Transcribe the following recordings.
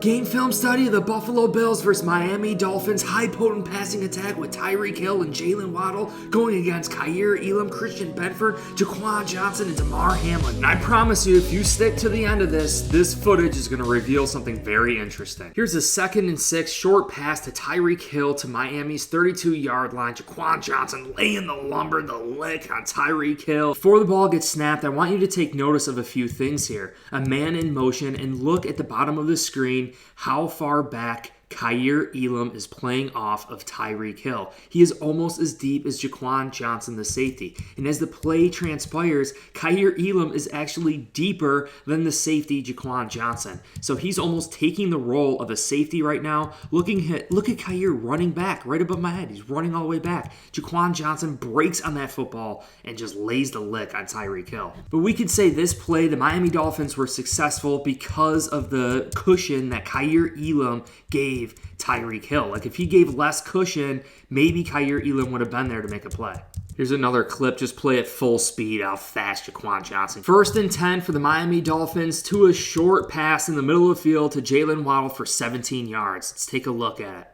Game film study of the Buffalo Bills versus Miami Dolphins. High potent passing attack with Tyreek Hill and Jaylen Waddle going against Kaiir Elam, Benford, Jaquon Johnson, and Damar Hamlin. And I promise you, if you stick to the end of this footage is going to reveal something very interesting. Here's a 2nd and 6 short pass to Tyreek Hill to Miami's 32-yard line. Jaquon Johnson laying the lick on Tyreek Hill. Before the ball gets snapped, I want you to take notice of a few things here. A man in motion, and look at the bottom of the screen how far back Kaiir Elam is playing off of Tyreek Hill. He is almost as deep as Jaquon Johnson, the safety. And as the play transpires, Kaiir Elam is actually deeper than the safety, Jaquon Johnson. So he's almost taking the role of a safety right now. Look at Kaiir running back right above my head. He's running all the way back. Jaquon Johnson breaks on that football and just lays the lick on Tyreek Hill. But we could say this play, the Miami Dolphins were successful because of the cushion that Kaiir Elam gave Tyreek Hill. Like if he gave less cushion, maybe Kaiir Elam would have been there to make a play. Here's another clip. Just play at full speed how fast Jaquon Johnson. 1st and 10 for the Miami Dolphins to a short pass in the middle of the field to Jaylen Waddle for 17 yards. Let's take a look at it.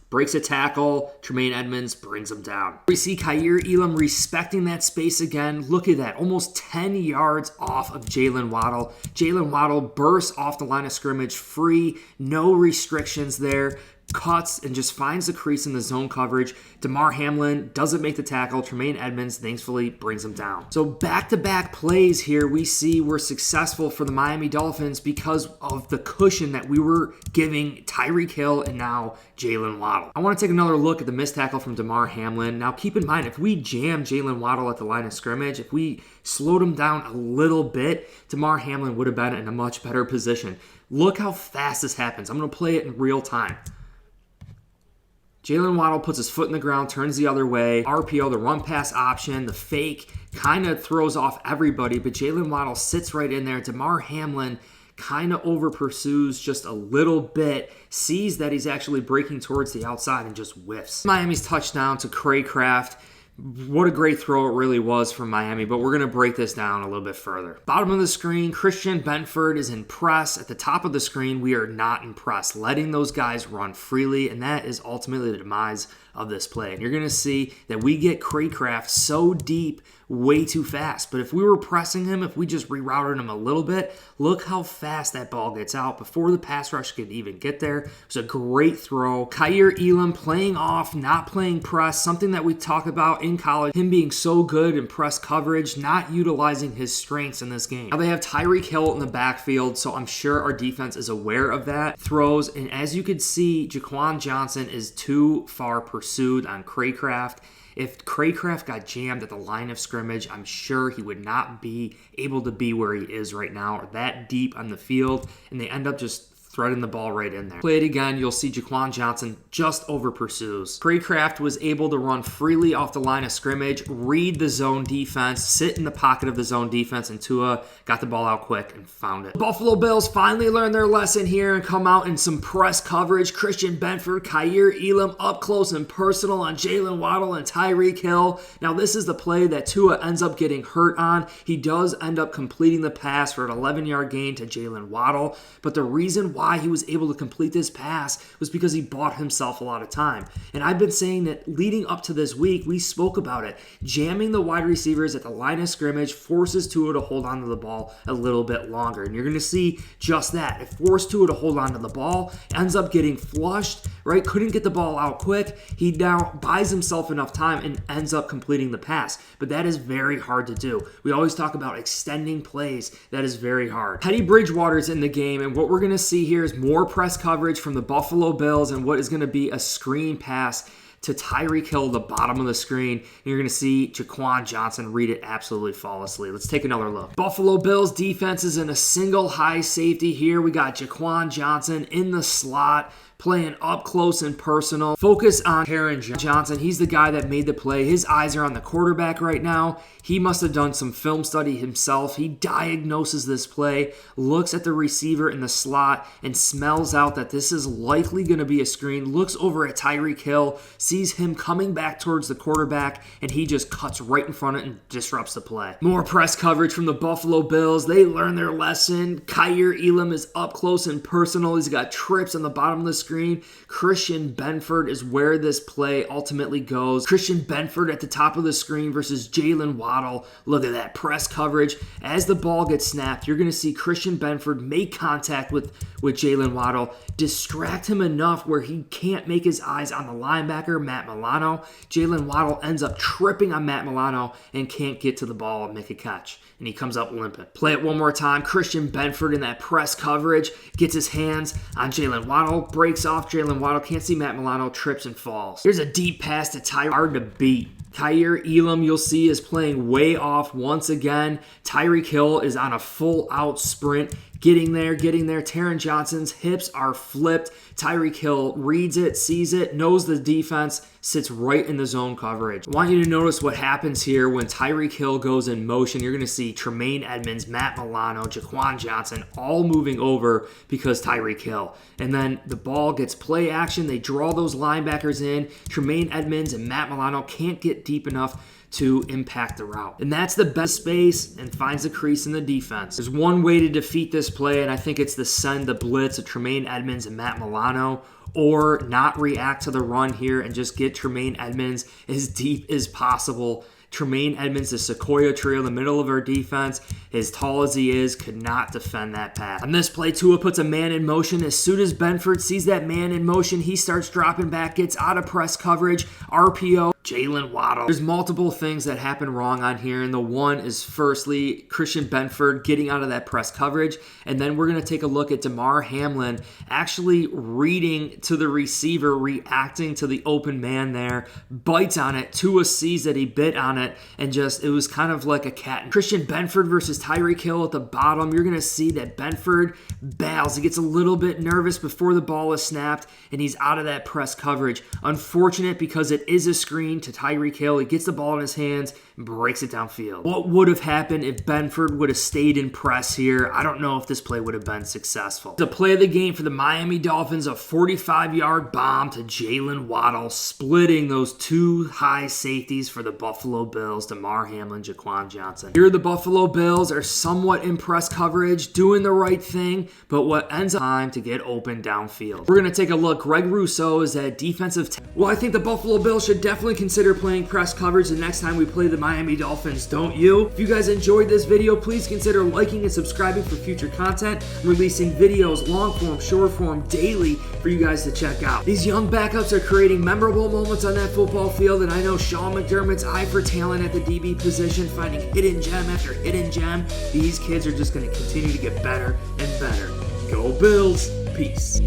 Breaks a tackle. Tremaine Edmonds brings him down. We see Kaiir Elam respecting that space again. Look at that. Almost 10 yards off of Jaylen Waddle. Jaylen Waddle bursts off the line of scrimmage free. No restrictions there. Cuts and just finds the crease in the zone coverage. Damar Hamlin doesn't make the tackle. Tremaine Edmonds thankfully brings him down. So back-to-back plays here we see were successful for the Miami Dolphins because of the cushion that we were giving Tyreek Hill and now Jaylen Waddle. I want to take another look at the missed tackle from Damar Hamlin. Now keep in mind, if we jam Jaylen Waddle at the line of scrimmage, if we slowed him down a little bit, Damar Hamlin would have been in a much better position. Look how fast this happens. I'm going to play it in real time. Jaylen Waddle puts his foot in the ground, turns the other way. RPO, the run pass option, the fake, kind of throws off everybody, but Jaylen Waddle sits right in there. Damar Hamlin kind of over pursues just a little bit, sees that he's actually breaking towards the outside and just whiffs. Miami's touchdown to Craycraft. What a great throw it really was from Miami, but we're going to break this down a little bit further. Bottom of the screen, Benford is in press. At the top of the screen, we are not in press, letting those guys run freely, and that is ultimately the demise of this play. And you're going to see that we get Craycraft so deep way too fast. But if we were pressing him, if we just rerouted him a little bit, look how fast that ball gets out before the pass rush could even get there. It was a great throw. Kaiir Elam playing off, not playing press, something that we talk about in college, him being so good in press coverage, not utilizing his strengths in this game. Now they have Tyreek Hill in the backfield, so I'm sure our defense is aware of that. Throws, and as you can see, Jaquon Johnson is too far pursued on Craycraft. If Craycraft got jammed at the line of scrimmage, I'm sure he would not be able to be where he is right now or that deep on the field, and they end up just threading the ball right in there. Play it again, you'll see Jaquon Johnson just over pursues. Craycraft was able to run freely off the line of scrimmage, read the zone defense, sit in the pocket of the zone defense, and Tua got the ball out quick and found it. The Buffalo Bills finally learned their lesson here and come out in some press coverage. Benford, Kaiir Elam up close and personal on Jaylen Waddle and Tyreek Hill. Now this is the play that Tua ends up getting hurt on. He does end up completing the pass for an 11-yard gain to Jaylen Waddle, but the reason why he was able to complete this pass was because he bought himself a lot of time. And I've been saying that leading up to this week, we spoke about it. Jamming the wide receivers at the line of scrimmage forces Tua to hold on to the ball a little bit longer. And you're going to see just that. It forced Tua to hold on to the ball, ends up getting flushed, right? Couldn't get the ball out quick. He now buys himself enough time and ends up completing the pass. But that is very hard to do. We always talk about extending plays. That is very hard. Teddy Bridgewater's in the game, and what we're going to see here is more press coverage from the Buffalo Bills and what is going to be a screen pass to Tyreek Hill, the bottom of the screen. And you're going to see Jaquon Johnson read it absolutely flawlessly. Let's take another look. Buffalo Bills defense is in a single high safety here. We got Jaquon Johnson in the slot, playing up close and personal. Focus on Kaiir Johnson. He's the guy that made the play. His eyes are on the quarterback right now. He must have done some film study himself. He diagnoses this play, looks at the receiver in the slot, and smells out that this is likely going to be a screen. Looks over at Tyreek Hill, sees sees him coming back towards the quarterback, and he just cuts right in front of it and disrupts the play. More press coverage from the Buffalo Bills. They learn their lesson. Kaiir Elam is up close and personal. He's got trips on the bottom of the screen. Christian Benford is where this play ultimately goes. Christian Benford at the top of the screen versus Jaylen Waddle. Look at that press coverage. As the ball gets snapped, you're going to see Christian Benford make contact with Jaylen Waddle, distract him enough where he can't make his eyes on the linebacker, Matt Milano. Jaylen Waddle ends up tripping on Matt Milano and can't get to the ball and make a catch. And he comes up limping. Play it one more time. Christian Benford in that press coverage gets his hands on Jaylen Waddle, breaks off Jaylen Waddle, can't see Matt Milano, trips and falls. Here's a deep pass to Tyreek, hard to beat. Kaiir Elam, you'll see, is playing way off once again. Tyreek Hill is on a full-out sprint. Getting there. Taron Johnson's hips are flipped. Tyreek Hill reads it, sees it, knows the defense, sits right in the zone coverage. I want you to notice what happens here when Tyreek Hill goes in motion. You're going to see Tremaine Edmonds, Matt Milano, Jaquon Johnson all moving over because Tyreek Hill. And then the ball gets play action. They draw those linebackers in. Tremaine Edmonds and Matt Milano can't get deep enough to impact the route. And that's the best space and finds a crease in the defense. There's one way to defeat this play, and I think it's to send the blitz of Tremaine Edmonds and Matt Milano, or not react to the run here and just get Tremaine Edmonds as deep as possible. Tremaine Edmonds, the Sequoia Trail in the middle of our defense, as tall as he is, could not defend that pass. On this play, Tua puts a man in motion. As soon as Benford sees that man in motion, he starts dropping back, gets out of press coverage, RPO, Jaylen Waddle. There's multiple things that happen wrong on here, and the one is firstly Christian Benford getting out of that press coverage, and then we're going to take a look at Damar Hamlin actually reading to the receiver, reacting to the open man there, bites on it. Tua sees that he bit on it, and just, it was kind of like a cat. And Christian Benford versus Tyreek Hill at the bottom, you're going to see that Benford bails. He gets a little bit nervous before the ball is snapped, and he's out of that press coverage. Unfortunate because it is a screen to Tyreek Hill. He gets the ball in his hands and breaks it downfield. What would have happened if Benford would have stayed in press here? I don't know if this play would have been successful. The play of the game for the Miami Dolphins, a 45-yard bomb to Jaylen Waddle, splitting those two high safeties for the Buffalo Bills, Damar Hamlin, Jaquon Johnson. Here the Buffalo Bills are somewhat in press coverage, doing the right thing, but what ends up time to get open downfield. We're going to take a look. Greg Rousseau is at defensive well, I think the Buffalo Bills should definitely consider playing press coverage the next time we play the Miami Dolphins, don't you? If you guys enjoyed this video, please consider liking and subscribing for future content. I'm releasing videos, long form, short form, daily for you guys to check out. These young backups are creating memorable moments on that football field, and I know Sean McDermott's eye for talent at the DB position, finding hidden gem after hidden gem. These kids are just going to continue to get better and better. Go Bills! Peace.